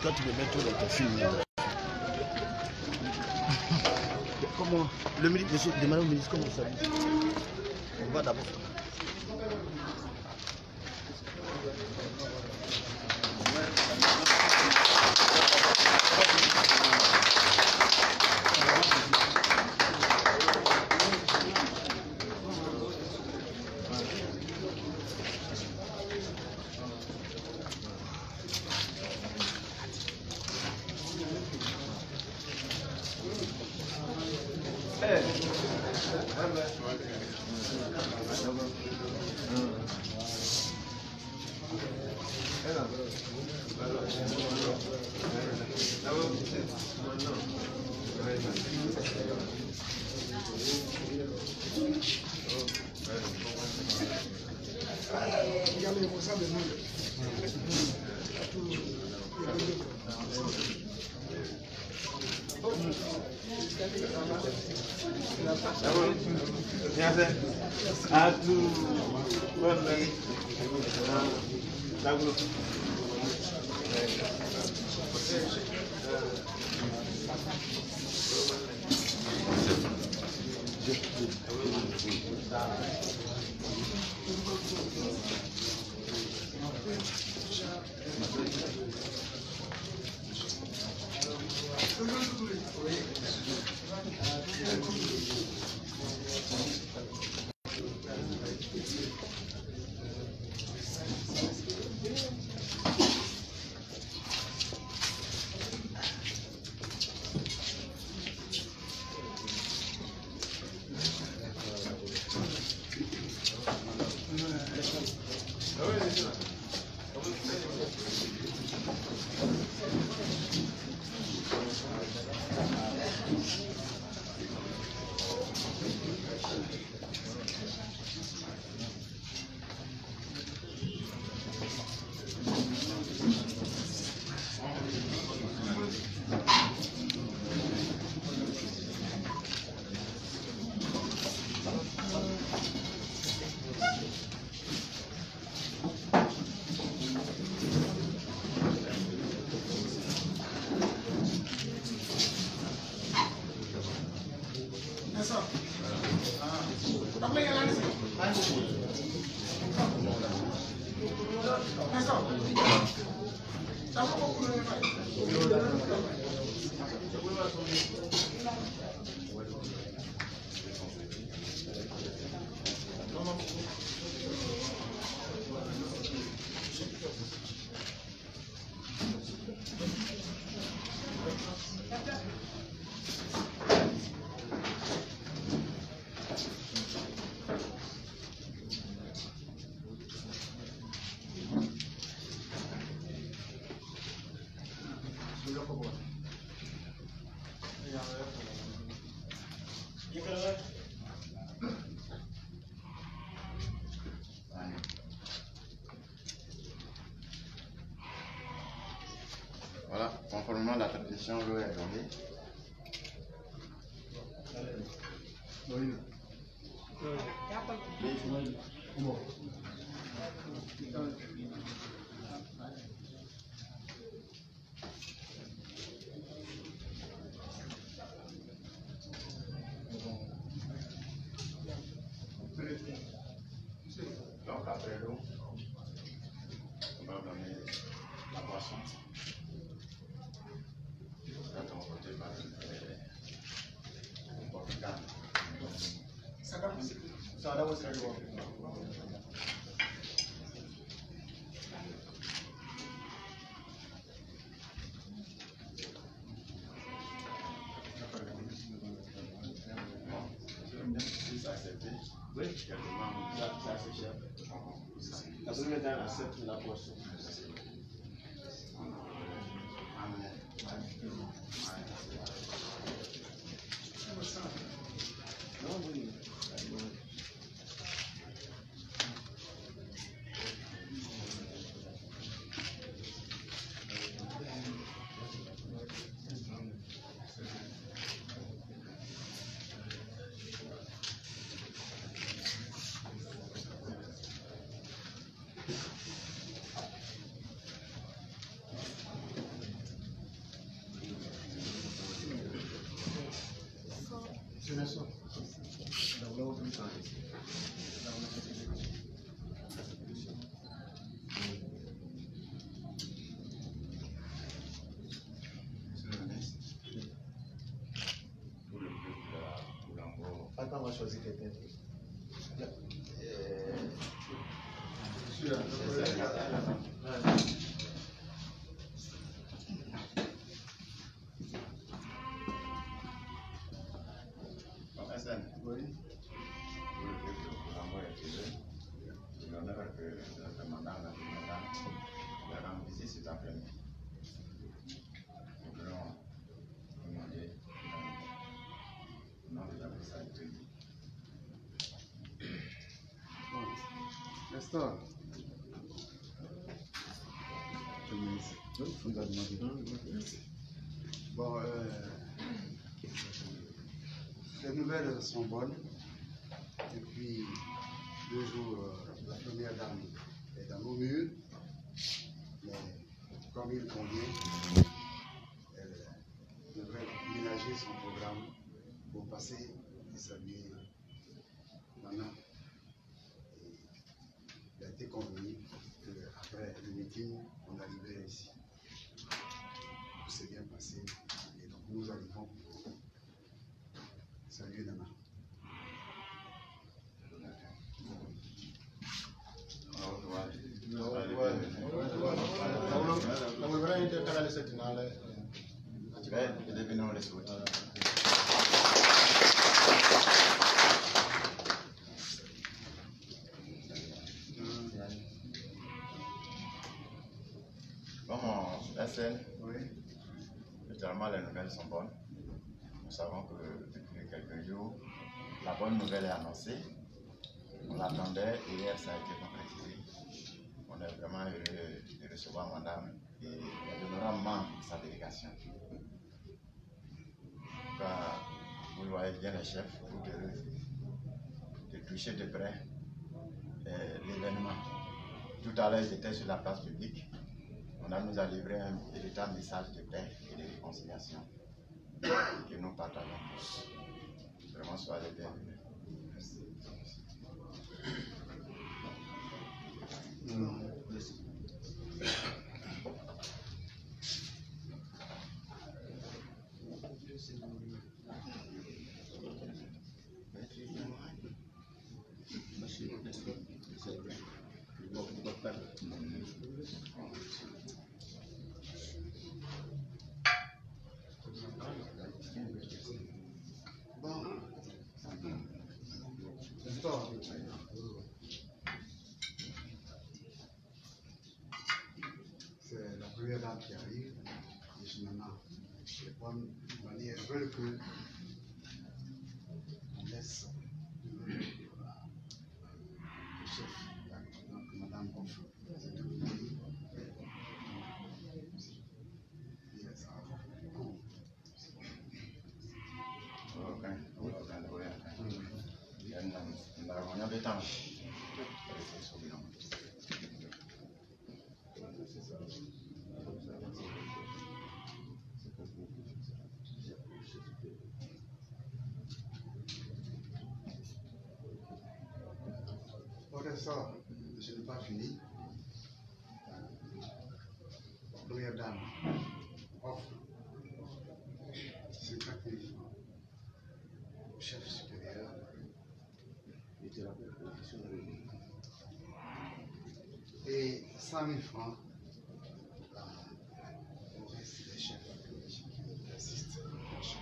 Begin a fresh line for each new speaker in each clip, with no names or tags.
Toi, tu me mets tout dans ton film. Comment le ministre, monsieur, demandez au ministre comment ça va. On va d'abord.
Voilà, conformément à la tradition, l'eau est donnée. Donc après l'eau, on va donner la boisson. Oui, ça c'est cher. La première dame accepte la boisson.
Attends, on va choisir quelqu'un. Oui.
L'honneur que notre mandat, la rendre ici cet après-midi. Nous voulons demander au nom de la responsabilité.
Bon, Nestor. Bon, les nouvelles sont bonnes. Depuis 2 jours, la première dame est dans nos murs. Mais comme il convient, elle devrait ménager son programme pour passer et saluer Nana. Et il a été convenu qu'après le meeting, on arriverait ici. Tout s'est bien passé. Et donc nous arrivons pour saluer Nana.
Bon, SN,
Oui.
littéralement les nouvelles sont bonnes. Nous savons que depuis quelques jours, la bonne nouvelle est annoncée. On l'attendait et hier ça a été concrétisé. On est vraiment heureux de recevoir madame et l'honorable membre de sa délégation. Vous voyez bien les chefs, tout heureux de toucher de près l'événement. Tout à l'heure, j'étais sur la place publique. On nous a livré un véritable message de paix et de réconciliation que nous partageons tous. Vraiment, soyez bienvenus. Merci.
C'est la première dame qui arrive, et finalement, les bonnes manières veulent que on laisse le chef, donc Madame Boff, c'est tout le pays. Pour ça, je n'ai pas fini. La première dame offre 50 000 francs au chef supérieur. Et 100 000 francs au reste des chefs qui assistent au chef.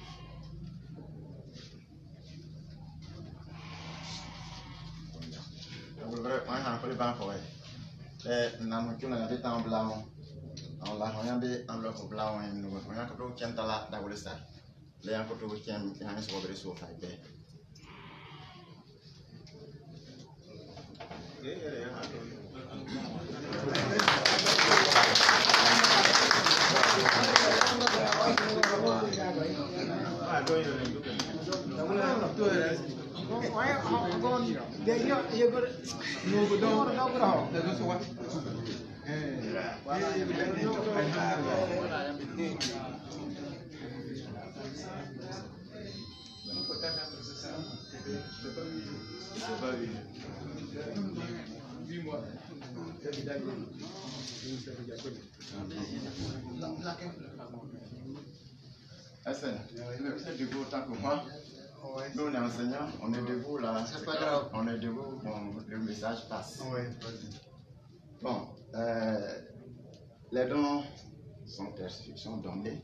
Vous êtes debout autant que moi. Nous, on est enseignants, on est debout là.
C'est pas grave.
On est debout, bon, le message passe.
Ouais,
bon, les dons sont donnés.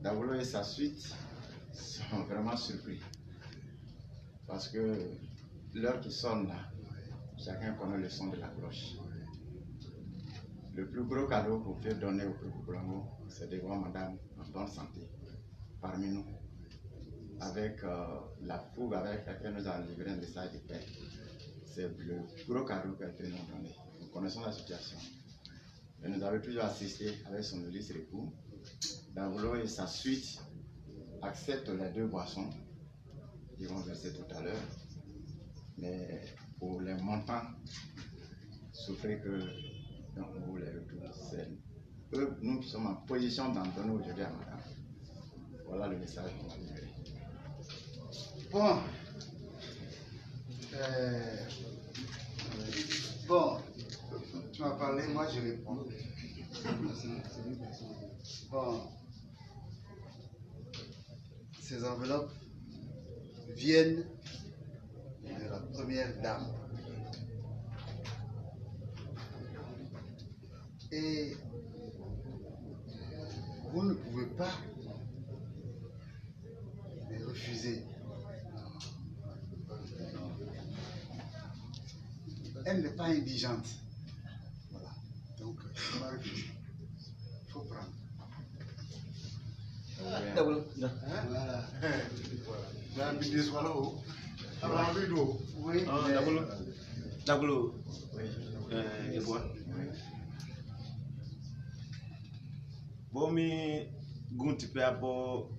Dabolo et sa suite sont vraiment surpris. Parce que l'heure qui sonne là, chacun connaît le son de la cloche. Le plus gros cadeau qu'on peut donner au peuple Colombo, c'est de voir madame en bonne santé parmi nous, avec la fougue avec laquelle nous avons livré un message de paix. C'est le gros cadeau qu'elle peut nous donner. Nous connaissons la situation. Et nous avons toujours assisté avec son illustre époux. Dabolo et sa suite acceptent les 2 boissons. Ils vont verser tout à l'heure. Mais pour les montants, souffrez que on vous les retourne. C'est eux, nous qui sommes en position d'en donner aujourd'hui à madame. Voilà le message qu'on va livrer.
Bon. Bon. Tu m'as parlé, moi je réponds. Bon. Ces enveloppes viennent de la première dame. Et vous ne pouvez pas les refuser. Elle n'est pas indigente. Voilà. Donc, il faut pas refuser. Il faut prendre. Voilà. Oui.
Dabolo. Bomi gunti pe abo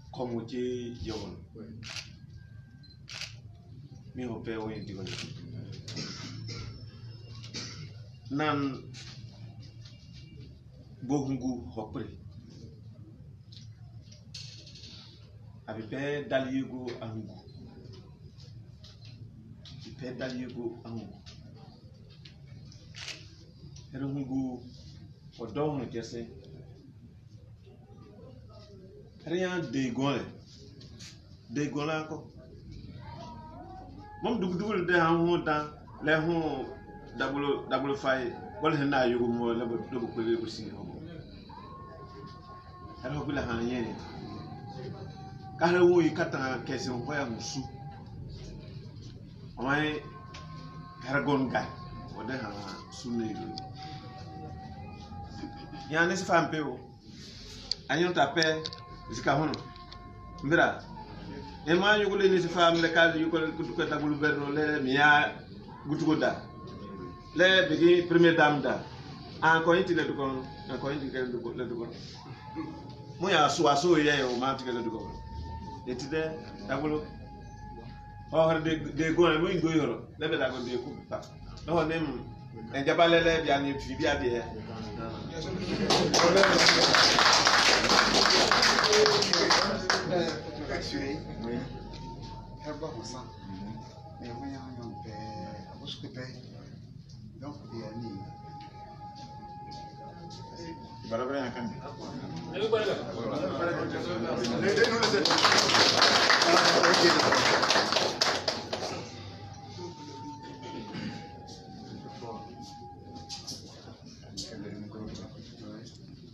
komuti yon. Mi ho pe o indi gole. Nan bohungu hopre. Abi pe daliego angu. Pe daliego angu. Herungu odon kese rien de gon ko mom dugul de han dan le hon dabolo fay wala hena yugo mo le do ko le busi ho ara ko la han yene ka ha wo ikata kese ho ya musu amay karagon ga wode ha sunne yani si fam pe o anyon tape zika hono mbira e ma yugo le ni si fam le kal yugo ko dabulu berno le miya gutugo da le bigi première dame da encore inti le duko encore inti le duko mo ya so ye o ma ti le duko e ti de dabulu o har de go mo ngo yoro le be da go de ku pa no nem en jabalele bi ani fi bi abi
Rassurer, oui. Elle va au sang. Mais oui, on fait à vous couper. Donc, il y a une.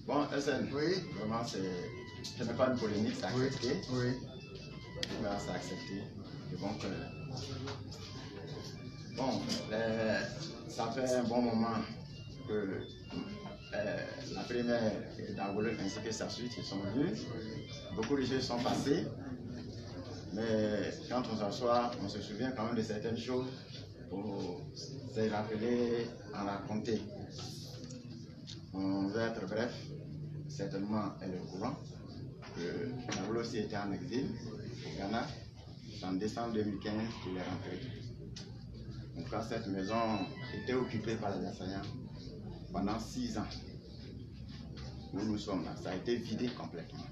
Bon, SN,
oui.
Vraiment, ce n'est pas une polémique, c'est accepté.
Oui.
C'est accepté. Et donc, bon, ça fait un bon moment que la première d'Angolo ainsi que sa suite, ils sont venus. Beaucoup de choses sont passées. Mais quand on s'assoit, on se souvient quand même de certaines choses pour se rappeler, en raconter. On veut être bref. Certainement, elle est au courant que Dabolo aussi était en exil au Ghana. En décembre 2015, il est rentré. Donc là, cette maison était occupée par les assaillants pendant 6 ans. Où nous sommes là, ça a été vidé complètement.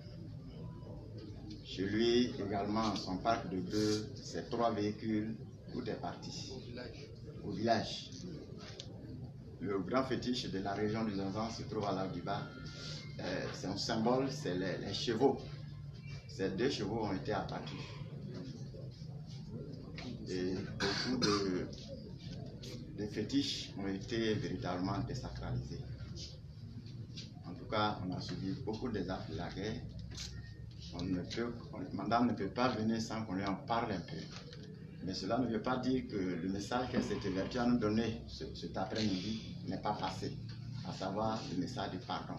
Chez lui également, son parc de bœufs, ses 3 véhicules, tout est parti. Au village. Le grand fétiche de la région du Zanzan se trouve à Labiba. C'est un symbole, c'est les chevaux. Ces 2 chevaux ont été abattus. Et beaucoup de fétiches ont été véritablement désacralisés. En tout cas, on a subi beaucoup des actes de la guerre. Madame ne peut pas venir sans qu'on lui en parle un peu. Mais cela ne veut pas dire que le message qu'elle s'était vertu à nous donner cet après-midi n'est pas passé, à savoir le message du pardon.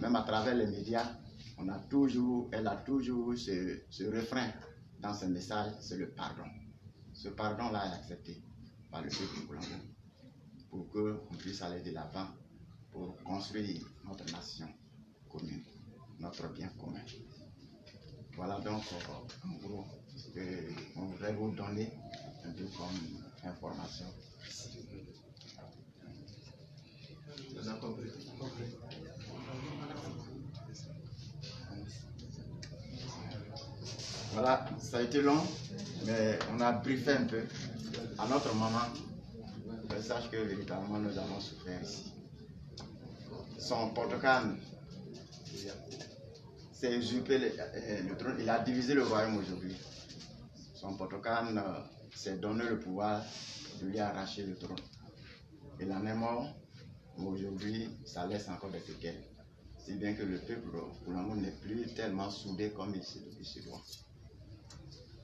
Même à travers les médias, elle a toujours ce refrain dans ce message, c'est le pardon. Ce pardon-là est accepté par le peuple congolais pour qu'on puisse aller de l'avant pour construire notre nation commune, notre bien commun. Voilà donc en gros ce qu'on voudrait vous donner un peu comme information.
On a compris.
Voilà, ça a été long, mais on a briefé un peu à notre maman. Je sache que véritablement nous avons souffert ici. Son porte-canne s'est usurpé le trône, il a divisé le royaume aujourd'hui. Son porte-canne s'est donné le pouvoir de lui arracher le trône. Il en est mort, mais aujourd'hui ça laisse encore des séquelles. Si bien que le peuple pour le moment n'est plus tellement soudé comme il se doit.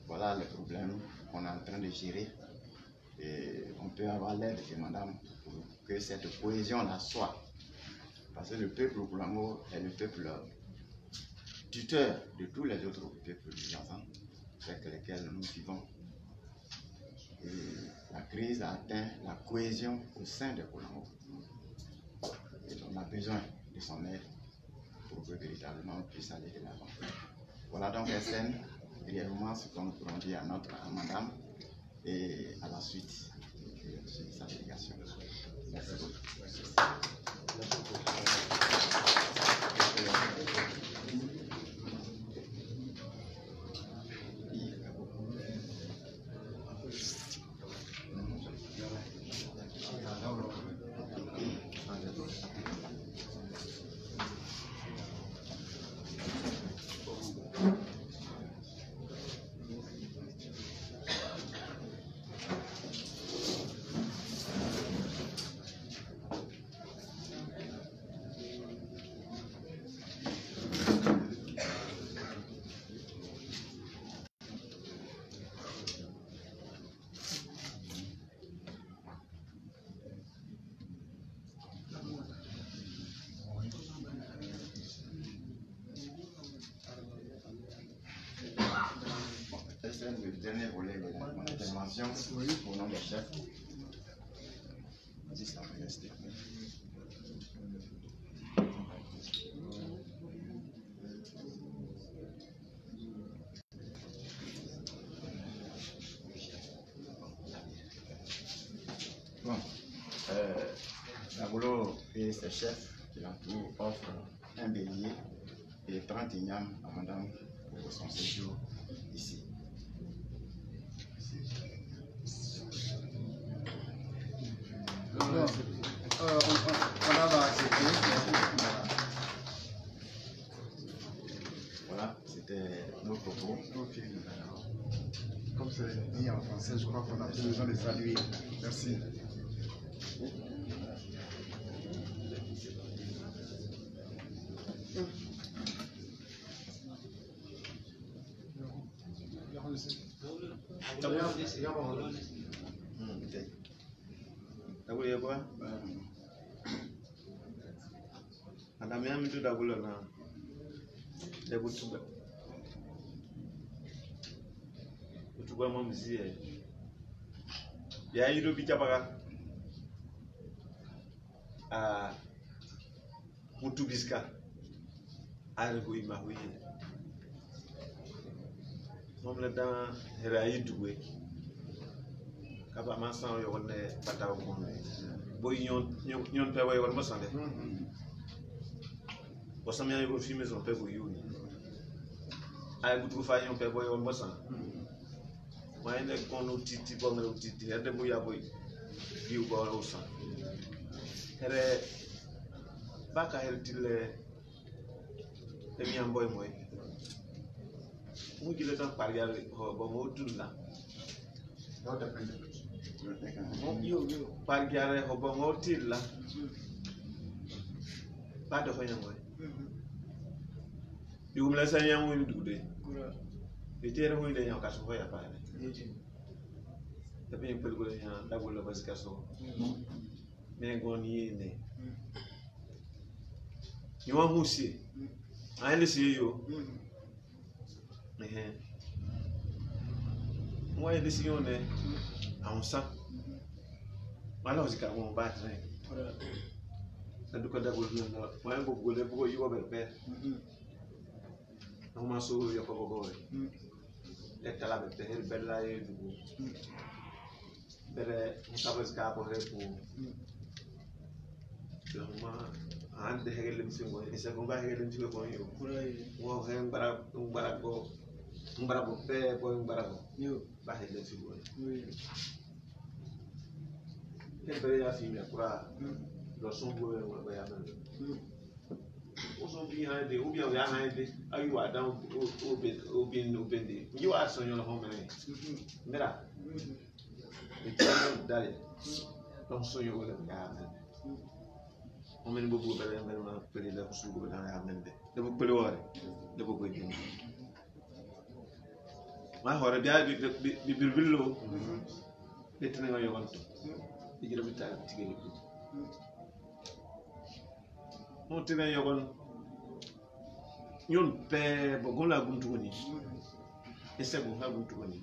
Voilà le problème qu'on est en train de gérer. Et on peut avoir l'aide de madame pour que cette cohésion-là soit. Parce que le peuple pour l'amour est le peuple tuteur de tous les autres peuples du Zanzan avec lesquels nous vivons. Et la crise a atteint la cohésion au sein de Kolamo. Et on a besoin de son aide pour que véritablement on puisse aller de l'avant. Voilà donc SN, brièvement ce qu'on pourra dire à madame et à la suite de sa délégation. Merci beaucoup. Le dernier volet de mon intervention au nom des chefs. Bon, Nabolo et ses chefs qui l'entourent offrent un bélier et 30 ignames à madame pour son séjour ici. Voilà, c'était nos propos.
Ok. Comme c'est dit en français, je crois qu'on a besoin de saluer. Merci.
Dagulo yebo Madame yami tu dagulo na utuba mamzie ya yido bichapaka mutubiska argo imahuye mom la dan herayi duwe kaba masan yo wonne bataw ko boy nyon pe way won masande bo samya yo fi maison pe bo yuni ay butu fa yon pe boy on bosan may nek kono titi bo ngel titi hede mu ya boy diu bo o san here baka hertile emi am boy moy mu jile tan par yalla ho bo mo tunna
no depende
yo par yalla ho bo mo tilla ba do fa ñamoy yugum la sa ñam woni dugde e tere mo ide ñaw kaso fa ya paale tapi pel ko ñaan dagul la bas kaso mais gon yene ñu wa musi ay le ci yo moi décision ne en ça alors c'est quand on bat ça du ko dagul ñu moi beaucoup le beaucoup yo be père on m'a sauvé yo ko go et kala be ter bella e du bere sabes ka po repo ma ande hegel mi singo e se ko ba hegel mi ko yo wo hen bara go pe ko bara go yo ba hegel mi ko e bere ya fi mi akura lo son go e ba ya nan o son behind ou bien behind ayu wa down o bin de you are so you know how many mira it's dale donc so you will ga o men bo bo bele men ma pele la su go na ya men de de bo pele wore de bo go din ma hore biya bi bilbillo de tene yo wanto di jira bi ta tigeli mo tene yo gon yon pe bogon la guntu ni ese bo ha guntu ni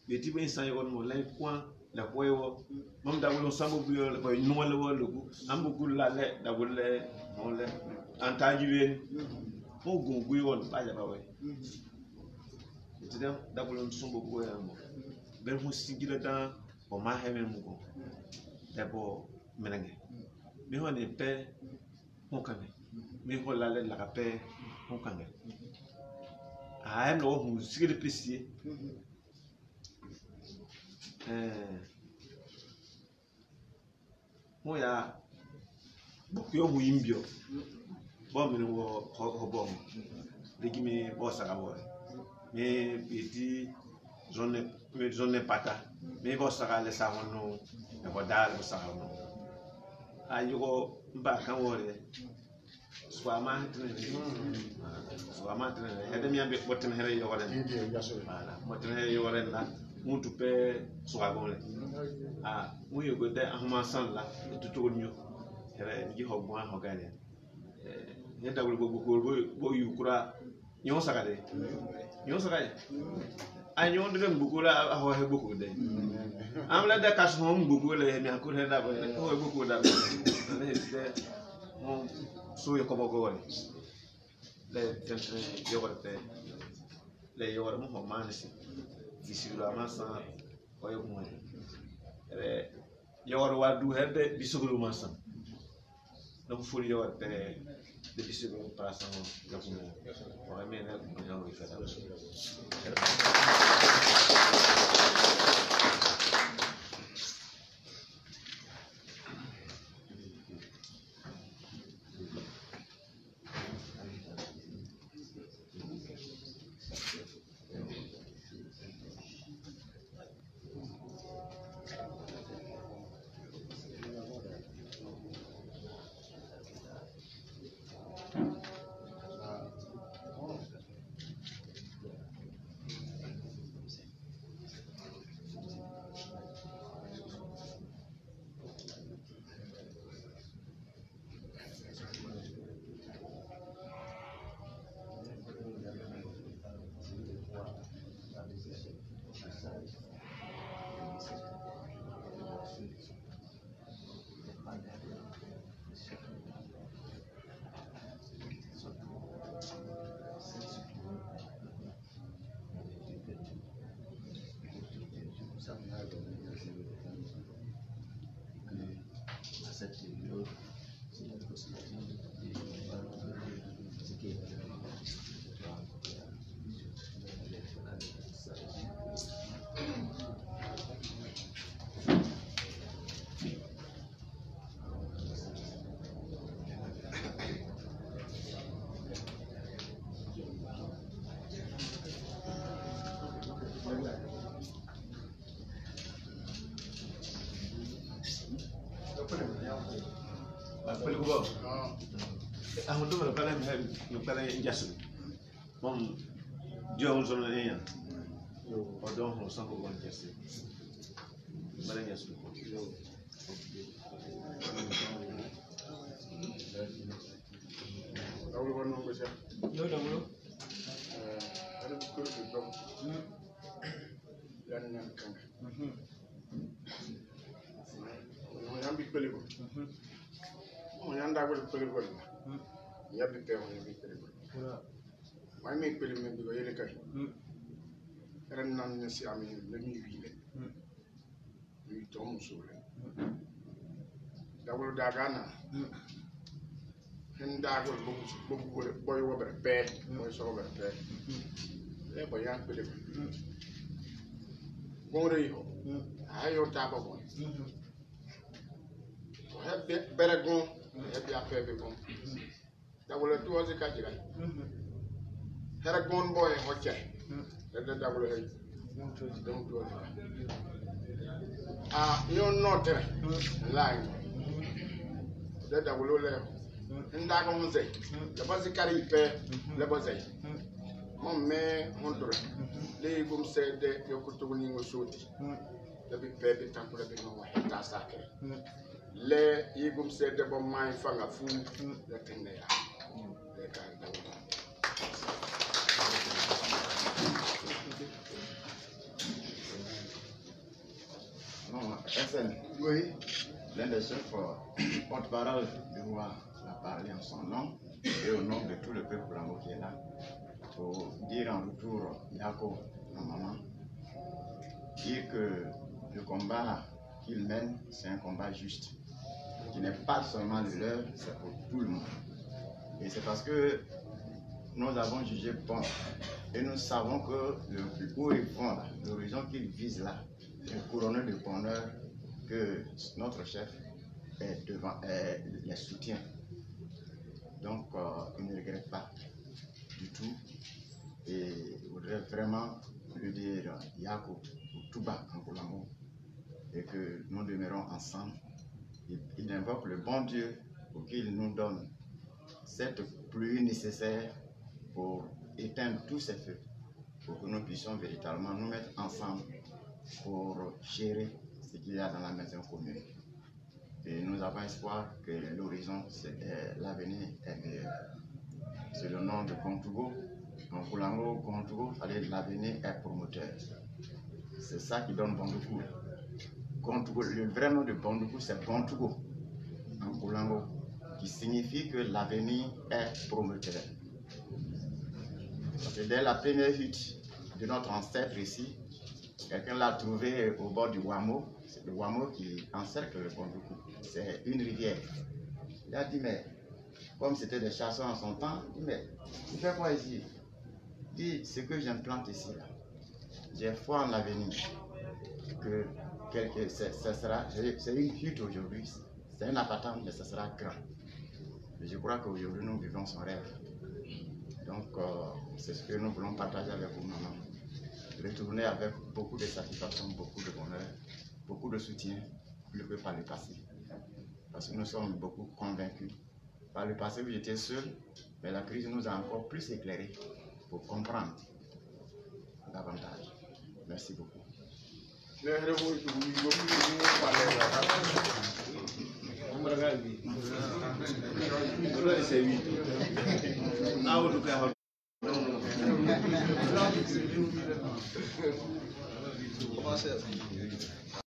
beti ben sa yon mo lay point la boyo mom da wolo sambo bu yo boy no wala wolo ku ambo gul la le da wole mo le antaji wen mo gungu yon ba ja ba we beti da wolo sambo bu yo mo ben mo sigila da o ma hemen mo ko da bo menange mi hone pe mo kane mi hola le la pe on kange a no hu sigide pesi mo ya yo hu imbio bo mi wo ho bo de gimi bo saka bo me eti zone pata me bo saka le sa wono e bo dal bo saka wono ayo ba kan wore swama tene hede mi ambe botten here yo wala wala botten here yo wala la mutu pe swagon le mu yo gode ahuma san la tutu nyu here ji ho mo ho gane ne dawul bo yu kura nyo sakade ay nyo ndem bukura ho he buku de am la da kas ho buku le mi akure da bo ho buku da ne de mo so yo ko go le tentre yogorte le yogor mo ho manisi disura masa o yo mo yogor wa du hede bisugulu masa donc faut yogorte de bisugulu prasan yo ko o me na ko yo wi fata Pelgo.
Ah,
Ah, untuk kalau kalian jas. Mom jauh zona ni ya. Odong ho sang ko jas. Mana jas.
dawul won non ko Cheikh.
Yo dawul.
Ada ko ko dom. Yan ñan kan. Mo yambi peligo. Mo yanda ko peligo. Yabbi pe mo yambi peligo. May mi peligo mi ko yele kay. Ren nan ne si ami le mi wiile. Mi to mo sole. Dawul dagana. Hen dagol bogu boy wobre pe boy so wobre pe. Le boy yan peligo. Bon reyo. Ayo taba bon. Hebbe beregon hebbe afebe gon. Dawul tuwazi kajira. Hera gon boy hocce. De dawul hay. Dem tuwazi. Ah, yo note line. De dawul le. Ndaga mo zay. Le bazi kari pe le bazay. Mon me hondura. Le gum sede yokutu ni ngosoti. Le bi pe bi tampula bi no wa ta sakre. Le yigum sede bo mai fanga fu le tende ya. Le ka dawul.
Non, SN.
Oui.
L'un des chefs porte-parole du roi a parlé en son nom et au nom de tout le peuple blanco qui est là pour dire en retour, Yako, ma maman, dire que le combat qu'il mène, c'est un combat juste, qui n'est pas seulement le leur, c'est pour tout le monde. Et c'est parce que nous avons jugé bon et nous savons que le plus haut et fond, l'horizon qu'il vise là, le couronné de bonheur que notre chef est devant, les soutient. Donc, il ne regrette pas du tout et voudrait vraiment lui dire Yako ou Touba en Koulango et que nous demeurons ensemble. Il invoque le bon Dieu pour qu'il nous donne cette pluie nécessaire pour éteindre tous ces feux, pour que nous puissions véritablement nous mettre ensemble pour gérer ce qu'il y a dans la maison commune. Et nous avons espoir que l'horizon, l'avenir est meilleur. C'est le nom de Kontougo. En Koulango, Kontougo, l'avenir est promoteur. C'est ça qui donne Bondoukou. Kontougo, le vrai nom de Bondoukou, c'est Kontougo en Koulango, qui signifie que l'avenir est promoteur. Parce que dès la première hutte de notre ancêtre ici, quelqu'un l'a trouvé au bord du Wamo. C'est le Wamo qui encercle le Bondoukou. C'est une rivière. Il a dit, mais comme c'était des chasseurs en son temps, il dit, mais tu fais quoi ici? Il dit, ce que j'implante ici, là, j'ai foi en l'avenir. Que c'est une hutte aujourd'hui, c'est un appartement, mais ça sera grand. Et je crois qu'aujourd'hui, nous vivons son rêve. Donc, c'est ce que nous voulons partager avec vous, maman. Retourner avec beaucoup de satisfaction, beaucoup de bonheur, beaucoup de soutien, plus que par le passé. Parce que nous sommes beaucoup convaincus. Par le passé, où j'étais seul, mais la crise nous a encore plus éclairés pour comprendre davantage. Merci beaucoup.